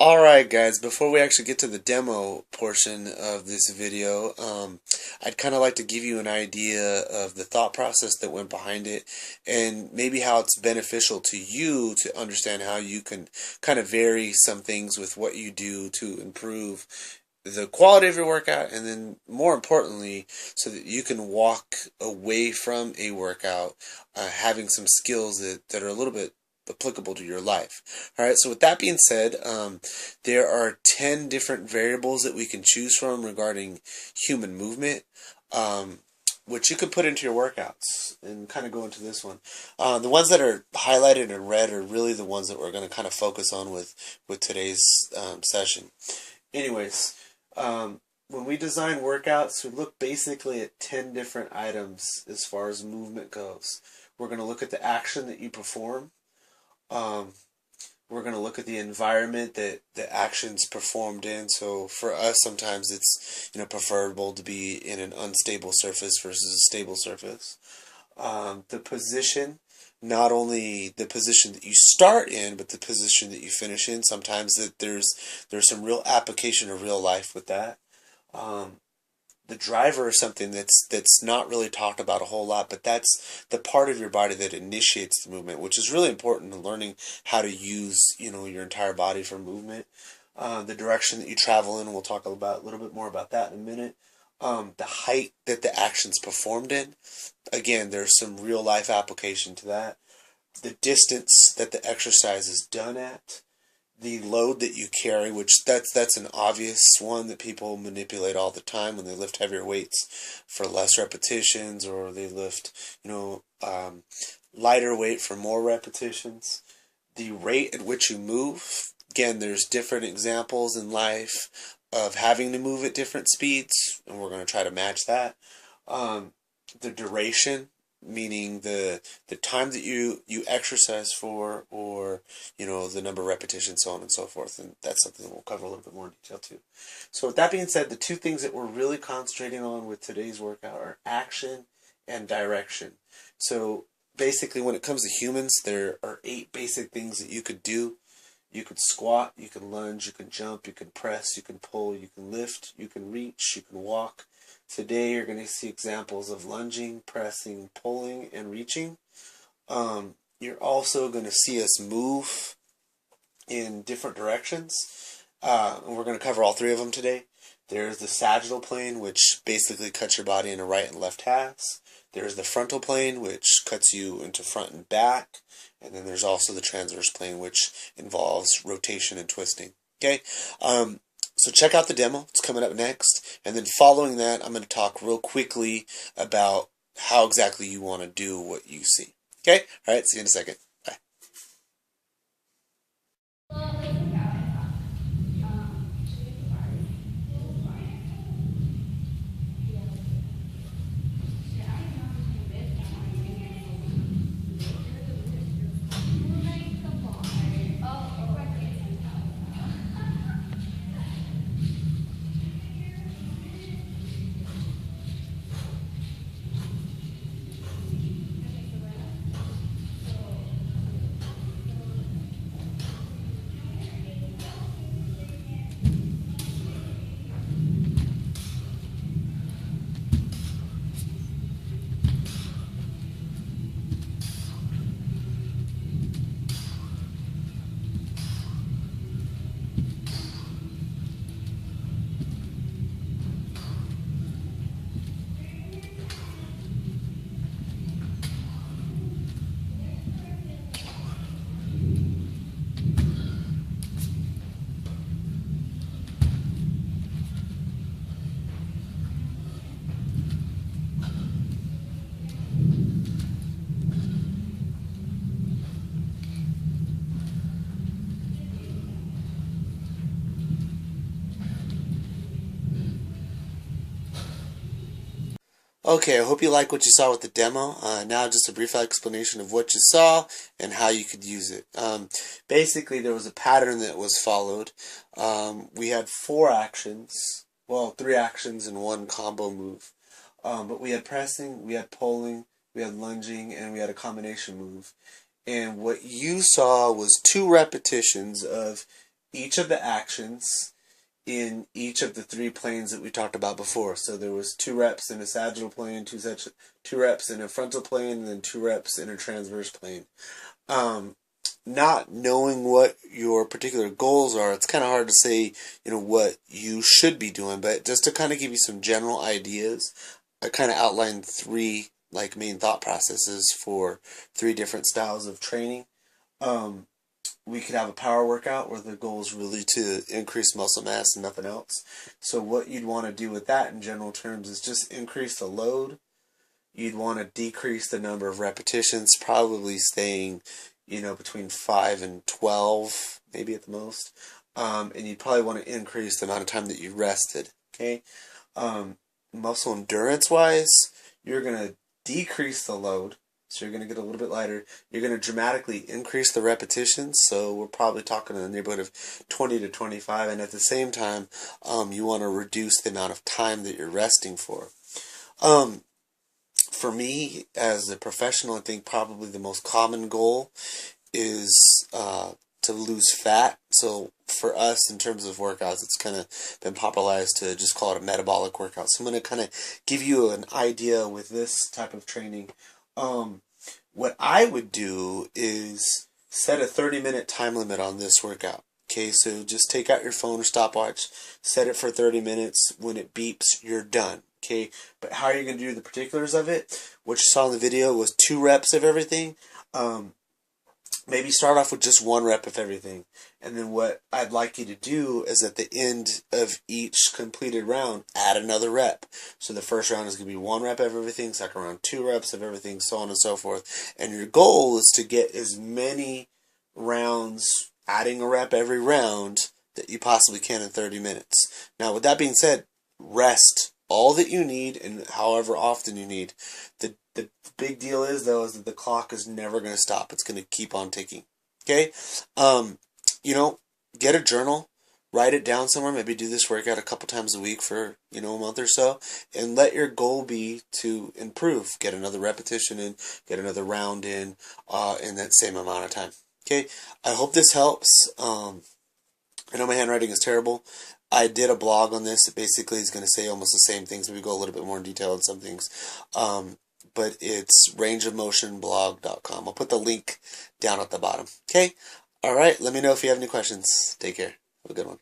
Alright guys, before we actually get to the demo portion of this video, I'd kind of like to give you an idea of the thought process that went behind it and maybe how it's beneficial to you to understand how you can kind of vary some things with what you do to improve the quality of your workout, and then more importantly, so that you can walk away from a workout having some skills that are a little bit applicable to your life. All right, so with that being said, there are 10 different variables that we can choose from regarding human movement, which you could put into your workouts and kind of go into this one. The ones that are highlighted in red are really the ones that we're going to kind of focus on with today's session. Anyways, when we design workouts, we look basically at 10 different items as far as movement goes. We're going to look at the action that you perform. We're going to look at the environment that the action's performed in. So for us, sometimes it's preferable to be in an unstable surface versus a stable surface. The position, not only the position that you start in, but the position that you finish in. Sometimes there's some real application of real life with that. The driver is something that's not really talked about a whole lot, but that's the part of your body that initiates the movement, which is really important in learning how to use your entire body for movement. The direction that you travel in, we'll talk about a little bit more about that in a minute. The height that the action's performed in, again, there's some real life application to that. The distance that the exercise is done at. The load that you carry, which that's an obvious one that people manipulate all the time when they lift heavier weights for less repetitions, or they lift lighter weight for more repetitions. The rate at which you move, again, there's different examples in life of having to move at different speeds, and we're going to try to match that. The duration, meaning the time that you exercise for, or the number of repetitions, so on and so forth, and that's something that we'll cover a little bit more in detail too. So with that being said, the two things that we're really concentrating on with today's workout are action and direction. So basically, when it comes to humans, there are 8 basic things that you could do. You could squat, you can lunge, you can jump, you can press, you can pull, you can lift, you can reach, you can walk. Today you're going to see examples of lunging, pressing, pulling, and reaching. You're also going to see us move in different directions. And we're going to cover all 3 of them today. There's the sagittal plane, which basically cuts your body into right and left halves. There's the frontal plane, which cuts you into front and back. And then there's also the transverse plane, which involves rotation and twisting. Okay? So check out the demo. It's coming up next. And then following that, I'm going to talk real quickly about how exactly you want to do what you see. Okay? All right, see you in a second. Bye. Okay, I hope you like what you saw with the demo. Now just a brief explanation of what you saw and how you could use it. Basically, there was a pattern that was followed. We had 4 actions, well, 3 actions in one combo move. But we had pressing, we had pulling, we had lunging, and we had a combination move. And what you saw was 2 repetitions of each of the actions in each of the 3 planes that we talked about before. So there was 2 reps in a sagittal plane, 2 reps in a frontal plane, and then 2 reps in a transverse plane. Not knowing what your particular goals are, it's kind of hard to say, what you should be doing. But just to kind of give you some general ideas, I kind of outlined 3 main thought processes for 3 different styles of training. We could have a power workout where the goal is really to increase muscle mass and nothing else. So what you'd want to do with that in general terms is just increase the load. You'd want to decrease the number of repetitions, probably staying, between 5 and 12, maybe at the most. And you'd probably want to increase the amount of time that you rested. Okay. Muscle endurance wise, you're going to decrease the load. So you're going to get a little bit lighter. You're going to dramatically increase the repetitions. So we're probably talking in the neighborhood of 20 to 25. And at the same time, you want to reduce the amount of time that you're resting for. For me, as a professional, I think probably the most common goal is to lose fat. So for us, in terms of workouts, it's kind of been popularized to just call it a metabolic workout. So I'm going to kind of give you an idea with this type of training. What I would do is set a 30-minute time limit on this workout. Okay, so just take out your phone or stopwatch, set it for 30 minutes. When it beeps, you're done. Okay, but how are you going to do the particulars of it? What you saw in the video was 2 reps of everything. Maybe start off with just 1 rep of everything. And then what I'd like you to do is at the end of each completed round, add another rep. So the first round is going to be 1 rep of everything, second round 2 reps of everything, so on and so forth. And your goal is to get as many rounds, adding a rep every round, that you possibly can in 30 minutes. Now, with that being said, rest all that you need and however often you need. The big deal is, though, is that the clock is never going to stop. It's going to keep on ticking. Okay? Get a journal. Write it down somewhere. Maybe do this workout a couple times a week for, a month or so. And let your goal be to improve. Get another repetition in. Get another round in that same amount of time. Okay? I hope this helps. I know my handwriting is terrible. I did a blog on this. It basically is going to say almost the same things. Maybe go a little bit more in detail on some things. But it's rangeofmotionblog.com. I'll put the link down at the bottom. Okay? All right. Let me know if you have any questions. Take care. Have a good one.